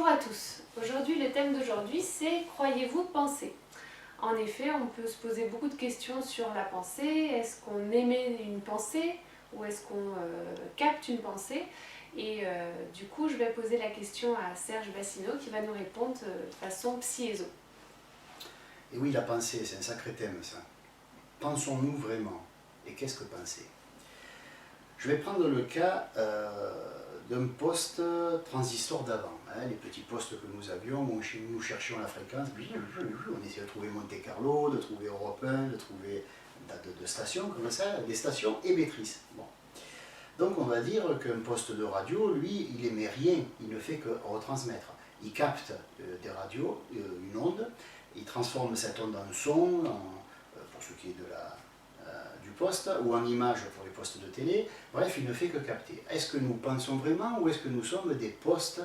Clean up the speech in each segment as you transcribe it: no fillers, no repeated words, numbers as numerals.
Bonjour à tous. Aujourd'hui, le thème d'aujourd'hui, c'est « Croyez-vous penser ?» En effet, on peut se poser beaucoup de questions sur la pensée. Est-ce qu'on émet une pensée ou est-ce qu'on capte une pensée? Et du coup, je vais poser la question à Serge Bassineau qui va nous répondre de façon psy-éso. Et oui, la pensée, c'est un sacré thème, ça. Pensons-nous vraiment? Et qu'est-ce que penser? Je vais prendre le cas d'un poste transistor d'avant, hein, les petits postes que nous avions, où nous cherchions la fréquence, on essayait de trouver Monte Carlo, de trouver Europe 1, de trouver de stations comme ça, des stations émettrices. Bon. Donc on va dire qu'un poste de radio, lui, il émet rien, il ne fait que retransmettre. Il capte des radios, une onde, il transforme cette onde en son, pour ce qui est du poste, ou en image pour les postes de télé. Bref, il ne fait que capter. Est-ce que nous pensons vraiment ou est-ce que nous sommes des postes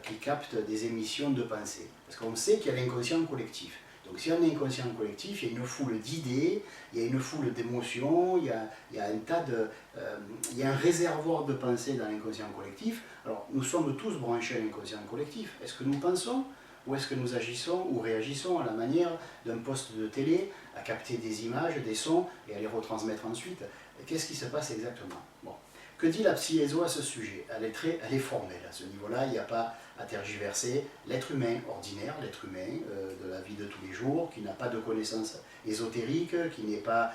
qui captent des émissions de pensée? Parce qu'on sait qu'il y a l'inconscient collectif. Donc s'il y a un inconscient collectif, il y a une foule d'idées, il y a une foule d'émotions, il y a un tas de... il y a un réservoir de pensée dans l'inconscient collectif. Alors nous sommes tous branchés à l'inconscient collectif. Est-ce que nous pensons ou est-ce que nous agissons ou réagissons à la manière d'un poste de télé, à capter des images, des sons et à les retransmettre ensuite? Qu'est-ce qui se passe exactement? Bon. Que dit la psy-éso à ce sujet? Elle est formelle à ce niveau-là, il n'y a pas à tergiverser. L'être humain ordinaire, l'être humain de la vie de tous les jours, qui n'a pas de connaissances ésotériques, qui n'est pas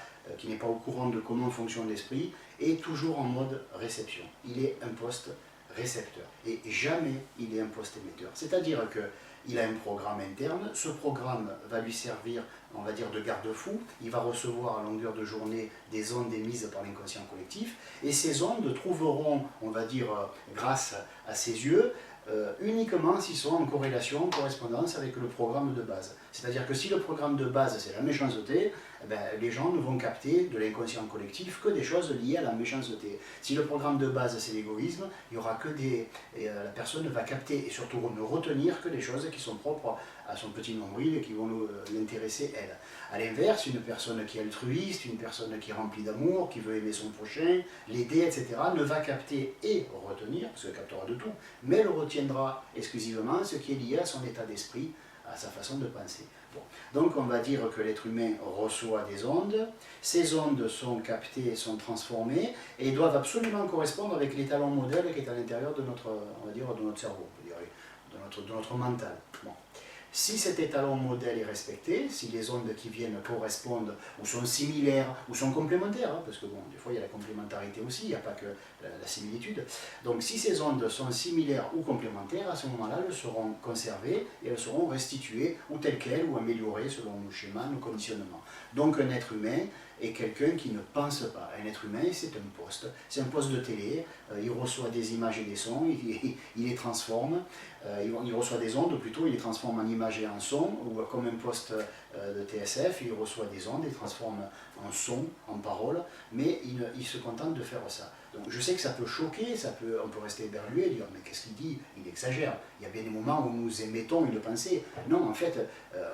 au courant de comment fonctionne l'esprit, est toujours en mode réception. Il est un poste récepteur et jamais il est un poste émetteur. C'est-à-dire qu'il a un programme interne, ce programme va lui servir, on va dire, de garde-fou, il va recevoir à longueur de journée des ondes émises par l'inconscient collectif, et ces ondes trouveront, on va dire, grâce à ses yeux, uniquement s'ils sont en corrélation, en correspondance avec le programme de base. C'est-à-dire que si le programme de base c'est la méchanceté, eh bien, les gens ne vont capter de l'inconscient collectif que des choses liées à la méchanceté. Si le programme de base c'est l'égoïsme, il y aura que la personne va capter et surtout ne retenir que des choses qui sont propres à son petit nombril et qui vont l'intéresser elle. A l'inverse, une personne qui est altruiste, une personne qui est remplie d'amour, qui veut aimer son prochain, l'aider, etc., ne va capter et retenir, parce qu'elle captera de tout, mais elle retiendra exclusivement ce qui est lié à son état d'esprit, à sa façon de penser. Bon. Donc on va dire que l'être humain reçoit des ondes, ces ondes sont captées, sont transformées, et doivent absolument correspondre avec l'étalon modèle qui est à l'intérieur de notre, on va dire, de notre cerveau, on peut dire, de notre mental. Bon. Si cet étalon modèle est respecté, si les ondes qui viennent correspondent ou sont similaires ou sont complémentaires, hein, parce que bon, des fois il y a la complémentarité aussi, il n'y a pas que la similitude. Donc si ces ondes sont similaires ou complémentaires, à ce moment-là, elles seront conservées et elles seront restituées ou telles quelles ou améliorées selon nos schémas, nos conditionnements. Donc un être humain est quelqu'un qui ne pense pas. Un être humain, c'est un poste de télé, il reçoit des images et des sons, il les transforme, il reçoit des ondes plutôt, il les transforme en images et en sons, ou comme un poste de TSF, il reçoit des ondes, il transforme en son, en paroles, mais il se contente de faire ça. Donc je sais que ça peut choquer, on peut rester éberlué et dire mais qu'est-ce qu'il dit? Il exagère. Il y a bien des moments où nous émettons une pensée. Non, en fait,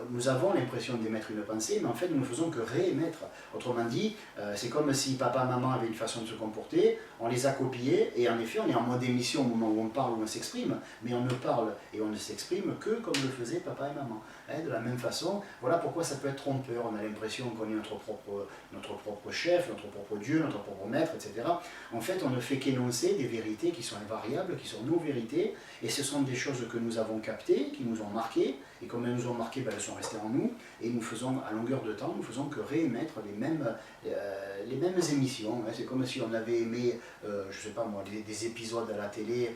nous avons l'impression d'émettre une pensée, mais en fait nous ne faisons que réémettre. Autrement dit, c'est comme si papa et maman avaient une façon de se comporter, on les a copiés, et en effet on est en mode émission au moment où on parle ou on s'exprime, mais on ne parle et on ne s'exprime que comme le faisaient papa et maman. Hein, de la même façon, voilà pourquoi ça peut être trompeur. On a l'impression qu'on est notre propre chef, notre propre Dieu, notre propre maître, etc. En fait, on ne fait qu'énoncer des vérités qui sont invariables, qui sont nos vérités, et ce sont des choses que nous avons captées, qui nous ont marquées, et comme elles nous ont marquées, ben, elles sont restées en nous, et nous faisons, à longueur de temps, nous faisons que réémettre les mêmes émissions. Hein. C'est comme si on avait aimé, je ne sais pas moi, des épisodes à la télé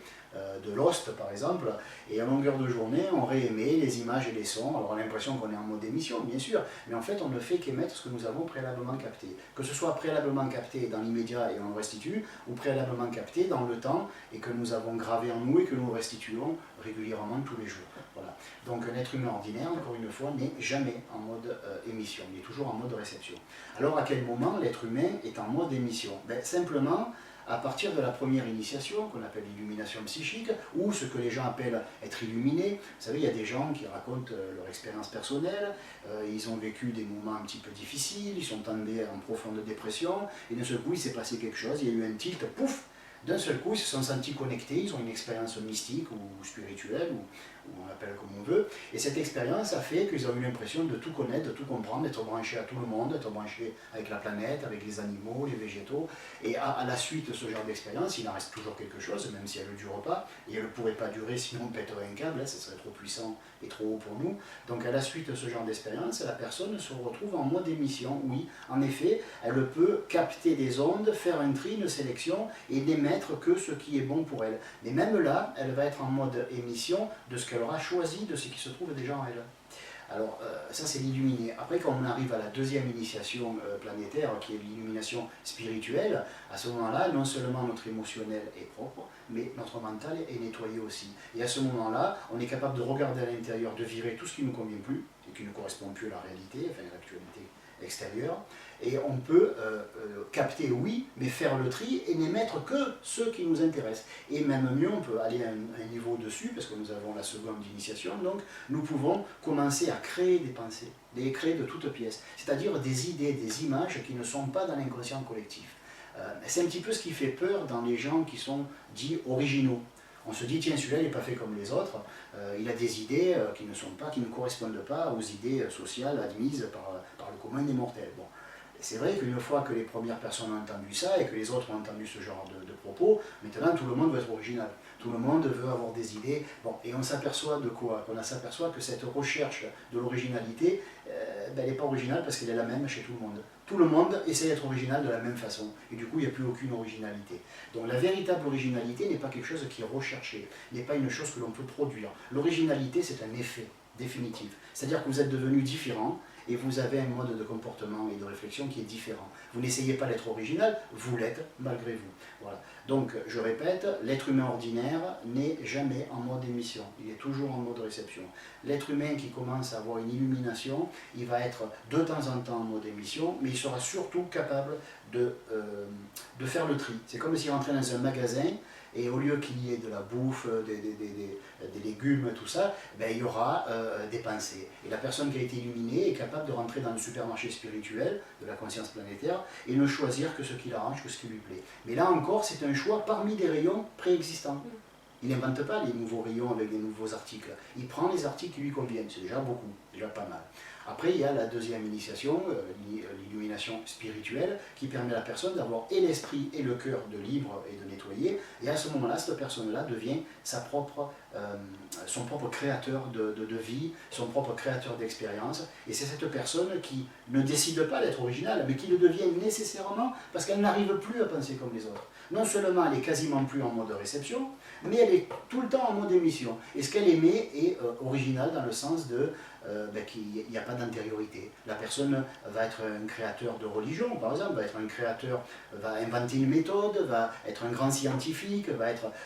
de Lost, par exemple, et à longueur de journée, on réémet les images et les sons. Alors on a l'impression qu'on est en mode émission, bien sûr, mais en fait, on ne fait qu'émettre ce que nous avons préalablement capté. Que ce soit préalablement capté dans l'immédiat et on le restitue, ou préalablement capté dans le temps et que nous avons gravé en nous et que nous restituons régulièrement tous les jours. Voilà. Donc un être humain ordinaire, encore une fois, n'est jamais en mode émission, il est toujours en mode réception. Alors à quel moment l'être humain est en mode émission? Ben, simplement, à partir de la première initiation, qu'on appelle l'illumination psychique, ou ce que les gens appellent être illuminés. Vous savez, il y a des gens qui racontent leur expérience personnelle, ils ont vécu des moments un petit peu difficiles, ils sont tombés en profonde dépression, et d'un seul coup, il s'est passé quelque chose, il y a eu un tilt, pouf, d'un seul coup, ils se sont sentis connectés, ils ont une expérience mystique ou spirituelle, ou on l'appelle comme on veut, et cette expérience a fait qu'ils ont eu l'impression de tout connaître, de tout comprendre, d'être branchés à tout le monde, d'être branchés avec la planète, avec les animaux, les végétaux, et à la suite de ce genre d'expérience, il en reste toujours quelque chose, même si elle ne dure pas, et elle ne pourrait pas durer sinon on pèterait un câble, ce serait trop puissant et trop haut pour nous. Donc à la suite de ce genre d'expérience, la personne se retrouve en mode émission, oui, en effet, elle peut capter des ondes, faire un tri, une sélection, et n'émettre que ce qui est bon pour elle. Mais même là, elle va être en mode émission de ce qu'elle aura choisi, de ce qui se trouve déjà en elle. Alors ça c'est l'illuminé. Après quand on arrive à la deuxième initiation planétaire, qui est l'illumination spirituelle, à ce moment-là, non seulement notre émotionnel est propre, mais notre mental est nettoyé aussi. Et à ce moment-là, on est capable de regarder à l'intérieur, de virer tout ce qui ne nous convient plus, et qui ne correspond plus à la réalité, enfin à l'actualité extérieure, et on peut capter, oui, mais faire le tri et n'émettre que ceux qui nous intéressent. Et même mieux, on peut aller à un niveau dessus, parce que nous avons la seconde initiation, donc nous pouvons commencer à créer des pensées, les créer de toutes pièces, c'est-à-dire des idées, des images qui ne sont pas dans l'inconscient collectif. C'est un petit peu ce qui fait peur dans les gens qui sont dits originaux. On se dit, tiens, celui-là, il n'est pas fait comme les autres, il a des idées qui ne correspondent pas aux idées sociales admises par le commun des mortels. Bon. C'est vrai qu'une fois que les premières personnes ont entendu ça et que les autres ont entendu ce genre de propos, maintenant tout le monde veut être original. Tout le monde veut avoir des idées. Bon, et on s'aperçoit de quoi? On s'aperçoit que cette recherche de l'originalité, elle n'est pas originale parce qu'elle est la même chez tout le monde. Tout le monde essaie d'être original de la même façon. Et du coup, il n'y a plus aucune originalité. Donc la véritable originalité n'est pas quelque chose qui est recherché, n'est pas une chose que l'on peut produire. L'originalité, c'est un effet définitif. C'est-à-dire que vous êtes devenu différent, et vous avez un mode de comportement et de réflexion qui est différent. Vous n'essayez pas d'être original, vous l'êtes malgré vous. Voilà. Donc, je répète, l'être humain ordinaire n'est jamais en mode émission, il est toujours en mode réception. L'être humain qui commence à avoir une illumination, il va être de temps en temps en mode émission, mais il sera surtout capable de faire le tri. C'est comme s'il rentrait dans un magasin, et au lieu qu'il y ait de la bouffe, des légumes, tout ça, ben, il y aura des pensées. Et la personne qui a été illuminée est capable de rentrer dans le supermarché spirituel de la conscience planétaire et ne choisir que ce qui l'arrange, que ce qui lui plaît. Mais là encore, c'est un choix parmi des rayons préexistants. Il n'invente pas les nouveaux rayons avec des nouveaux articles. Il prend les articles qui lui conviennent. C'est déjà beaucoup, déjà pas mal. Après, il y a la deuxième initiation, l'illumination spirituelle, qui permet à la personne d'avoir et l'esprit et le cœur de libre et de nettoyer. Et à ce moment-là, cette personne-là devient son propre créateur de vie, son propre créateur d'expérience. Et c'est cette personne qui ne décide pas d'être originale, mais qui le devient nécessairement parce qu'elle n'arrive plus à penser comme les autres. Non seulement elle est quasiment plus en mode réception, mais elle est tout le temps en mode émission. Et ce qu'elle émet est original dans le sens de qu'il n'y a pas d'antériorité. La personne va être un créateur de religion, par exemple, va inventer une méthode, va être un grand scientifique,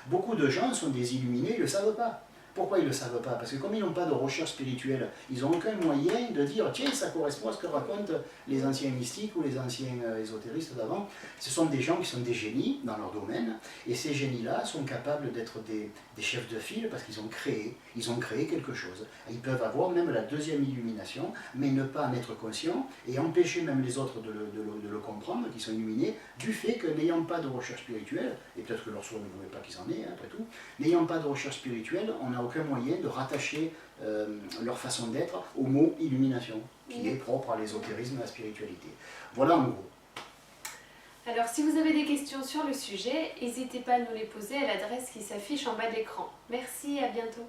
Beaucoup de gens sont des illuminés, ils ne le savent pas. Pourquoi ils ne le savent pas? Parce que comme ils n'ont pas de recherche spirituelle, ils n'ont aucun moyen de dire « Tiens, ça correspond à ce que racontent les anciens mystiques ou les anciens ésotéristes d'avant ». Ce sont des gens qui sont des génies dans leur domaine, et ces génies-là sont capables d'être des chefs de file parce qu'ils ont créé quelque chose. Ils peuvent avoir même la deuxième illumination, mais ne pas en être conscients, et empêcher même les autres de le comprendre, qui sont illuminés, du fait que n'ayant pas de recherche spirituelle, et peut-être que leur soi ne voulait pas qu'ils en aient, après tout, n'ayant pas de recherche spirituelle, on n'a aucun moyen de rattacher leur façon d'être au mot illumination, qui est propre à l'ésotérisme et à la spiritualité. Voilà en gros. Alors si vous avez des questions sur le sujet, n'hésitez pas à nous les poser à l'adresse qui s'affiche en bas de l'écran. Merci, à bientôt.